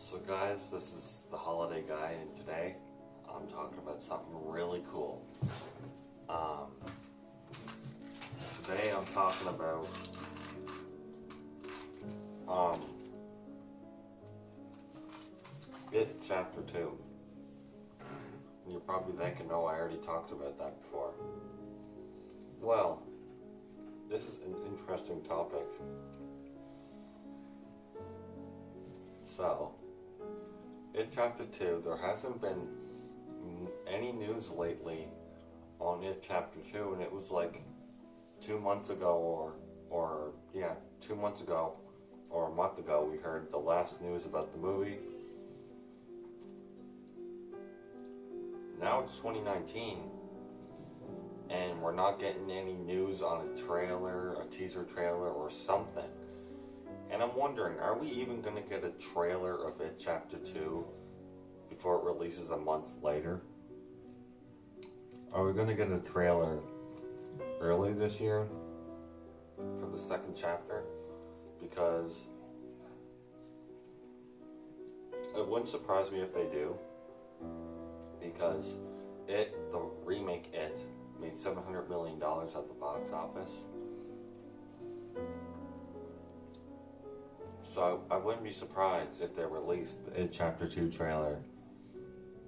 So guys, this is the holiday guy, and today I'm talking about something really cool. Today I'm talking about It Chapter 2. And you're probably thinking, oh, I already talked about that before. Well, this is an interesting topic. So, It Chapter 2, there hasn't been any news lately on It Chapter 2, and it was like 2 months ago, or 2 months ago, or a month ago, we heard the last news about the movie. Now it's 2019, and we're not getting any news on a trailer, a teaser trailer, or something. And I'm wondering, are we even going to get a trailer of It Chapter 2 before it releases a month later? Are we going to get a trailer early this year for the second chapter? Because it wouldn't surprise me if they do. Because the remake It, made $700 million at the box office. So I wouldn't be surprised if they released the It Chapter 2 trailer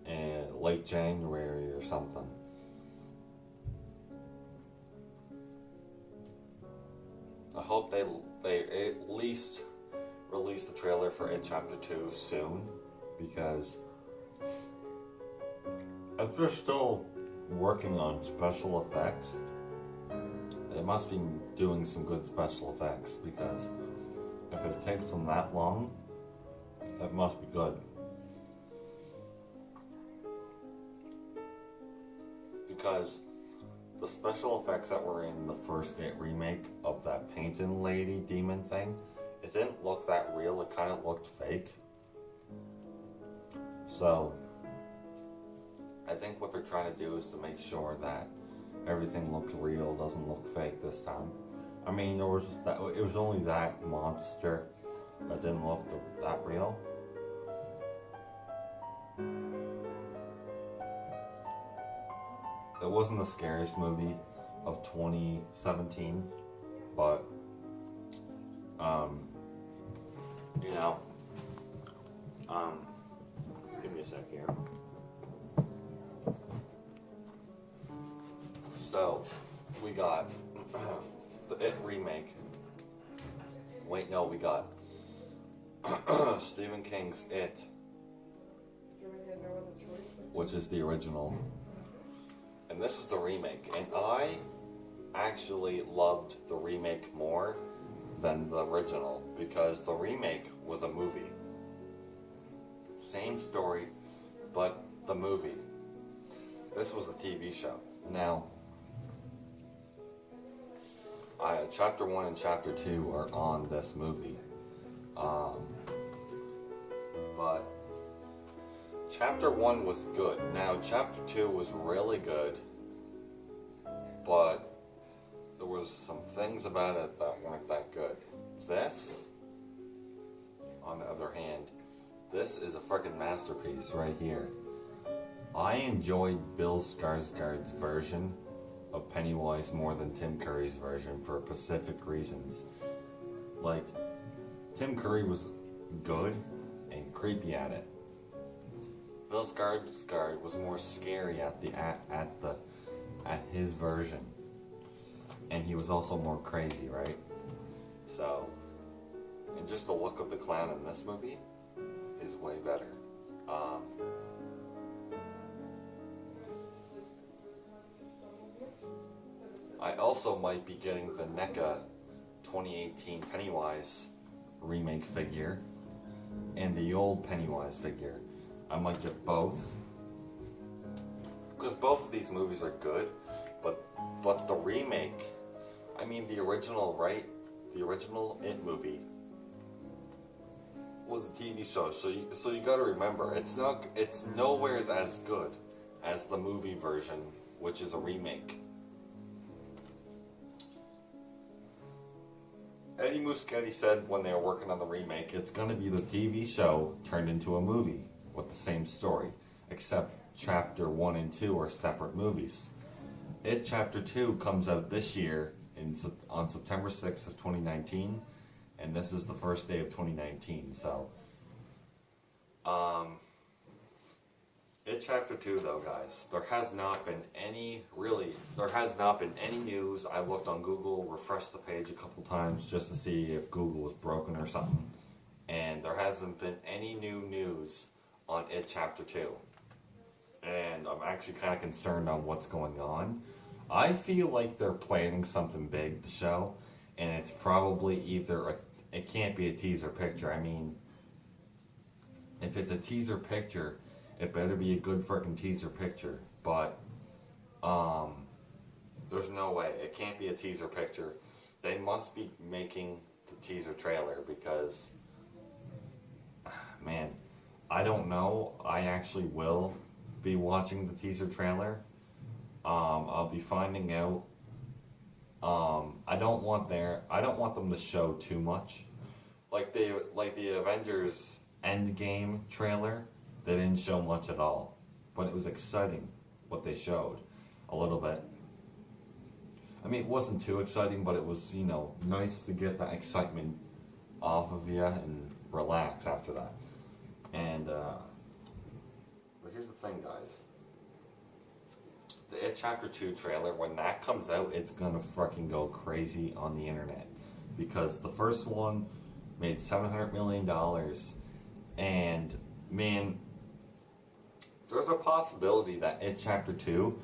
in late January or something. I hope they at least release the trailer for It Chapter 2 soon, because if they're still working on special effects, they must be doing some good special effects, because if it takes them that long, that must be good. Because the special effects that were in the first It remake of that painting lady demon thing, it didn't look that real, it kind of looked fake. So I think what they're trying to do is to make sure that everything looks real, doesn't look fake this time. I mean, it was only that monster that didn't look that real. It wasn't the scariest movie of 2017, but give me a sec here. So, we got the It remake. Wait, no, we got Stephen King's It, which is the original. And this is the remake. And I actually loved the remake more than the original, because the remake was a movie. Same story, but the movie. This was a TV show. Now, Chapter 1 and Chapter 2 are on this movie. But Chapter 1 was good. Now, Chapter 2 was really good, but there was some things about it that weren't that good. This, on the other hand, this is a freaking masterpiece right here. I enjoyed Bill Skarsgård's version of Pennywise more than Tim Curry's version for specific reasons. Like, Tim Curry was good and creepy at it. Bill Skarsgård was more scary at his version, and he was also more crazy, right? So, and just the look of the clown in this movie is way better. I also might be getting the NECA 2018 Pennywise remake figure and the old Pennywise figure. I might get both, because both of these movies are good, but the remake, I mean the original, right? The original It movie was a TV show, so you got to remember, it's nowhere as good as the movie version, which is a remake. Eddie Muschietti said when they were working on the remake, it's going to be the TV show turned into a movie with the same story, except Chapter 1 and 2 are separate movies. It Chapter 2 comes out this year on September 6th of 2019, and this is the first day of 2019, so... It Chapter 2 though, guys, there has not been any news. I looked on Google, refreshed the page a couple times just to see if Google was broken or something, and there hasn't been any new news on It Chapter 2. And I'm actually kind of concerned on what's going on. I feel like they're planning something big to show, and it's probably it can't be a teaser picture. I mean, if it's a teaser picture, it better be a good freaking teaser picture. But, there's no way. It can't be a teaser picture. They must be making the teaser trailer because, man, I don't know. I actually will be watching the teaser trailer. I'll be finding out. I don't want them to show too much. Like the Avengers Endgame trailer, they didn't show much at all. But it was exciting what they showed. A little bit. I mean, it wasn't too exciting, but it was, nice to get that excitement off of you and relax after that. And, but here's the thing, guys. The It Chapter 2 trailer, when that comes out, it's gonna fucking go crazy on the internet. Because the first one made $700 million, and, man, there's a possibility that It Chapter 2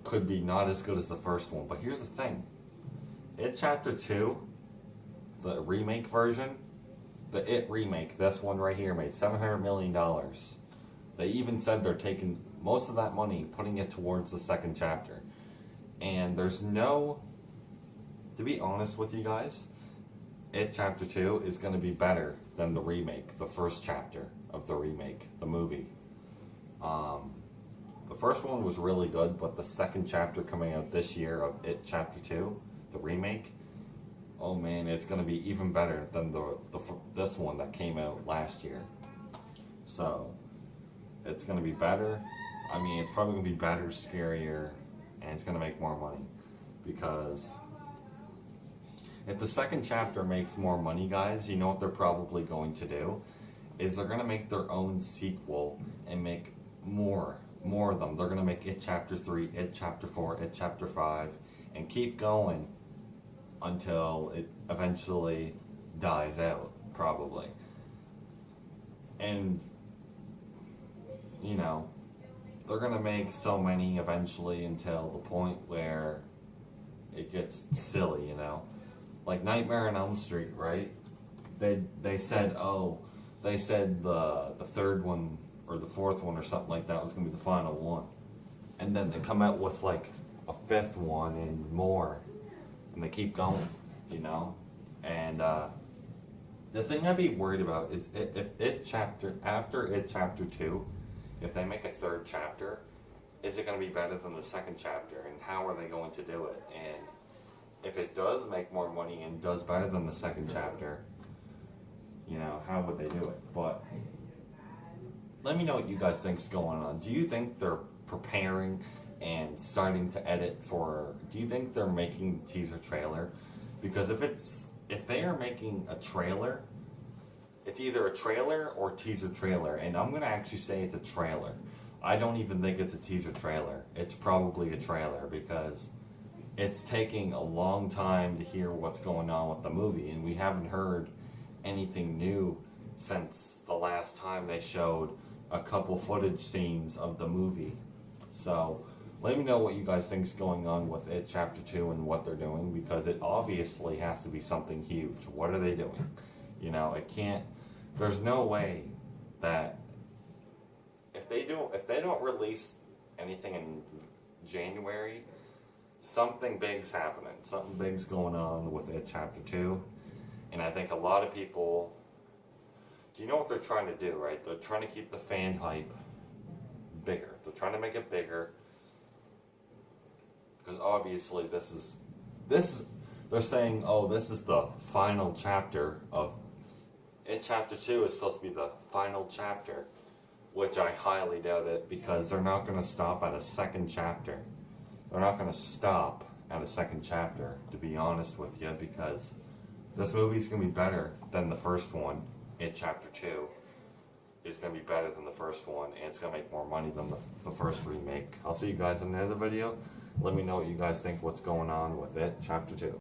could be not as good as the first one. But here's the thing. It Chapter 2, the remake version, the It remake, this one right here, made $700 million. They even said they're taking most of that money, putting it towards the second chapter. And there's no... To be honest with you guys, It Chapter 2 is going to be better than the remake, the first chapter of the remake, the movie. The first one was really good, but the second chapter coming out this year of It Chapter 2, the remake, oh man, it's going to be even better than this one that came out last year. So, it's going to be better. I mean, it's probably going to be better, scarier, and it's going to make more money. Because if the second chapter makes more money, guys, you know what they're probably going to do? Is they're going to make their own sequel and make more of them. They're going to make It Chapter 3, It Chapter 4, It Chapter 5, and keep going until it eventually dies out, probably. And, they're going to make so many eventually until the point where it gets silly, Like Nightmare on Elm Street, right? They said the third one or the fourth one or something like that was going to be the final one. And then they come out with like a fifth one and more. And they keep going, And the thing I'd be worried about is after It Chapter 2, if they make a third chapter, is it going to be better than the second chapter? And how are they going to do it? And if it does make more money and does better than the second chapter, how would they do it? But let me know what you guys think's going on. Do you think they're preparing and starting to edit do you think they're making the teaser trailer? Because if they are making a trailer, it's either a trailer or teaser trailer, and I'm going to actually say it's a trailer. I don't even think it's a teaser trailer. It's probably a trailer because it's taking a long time to hear what's going on with the movie, and we haven't heard anything new since the last time they showed a couple footage scenes of the movie. So let me know what you guys think is going on with It Chapter 2 and what they're doing, because it obviously has to be something huge. What are they doing? It can't, there's no way that if they don't release anything in January, something big's happening. Something big's going on with It Chapter 2. And I think a lot of people, do you know what they're trying to do, right? They're trying to keep the fan hype bigger. They're trying to make it bigger. Because obviously this they're saying, oh, this is the final chapter of It. Chapter 2 is supposed to be the final chapter, which I highly doubt it, because they're not going to stop at a second chapter. They're not going to stop at a second chapter, to be honest with you, because this movie's going to be better than the first one. It Chapter 2 is going to be better than the first one, and it's going to make more money than the first remake. I'll see you guys in another video. Let me know what you guys think, what's going on with It Chapter 2.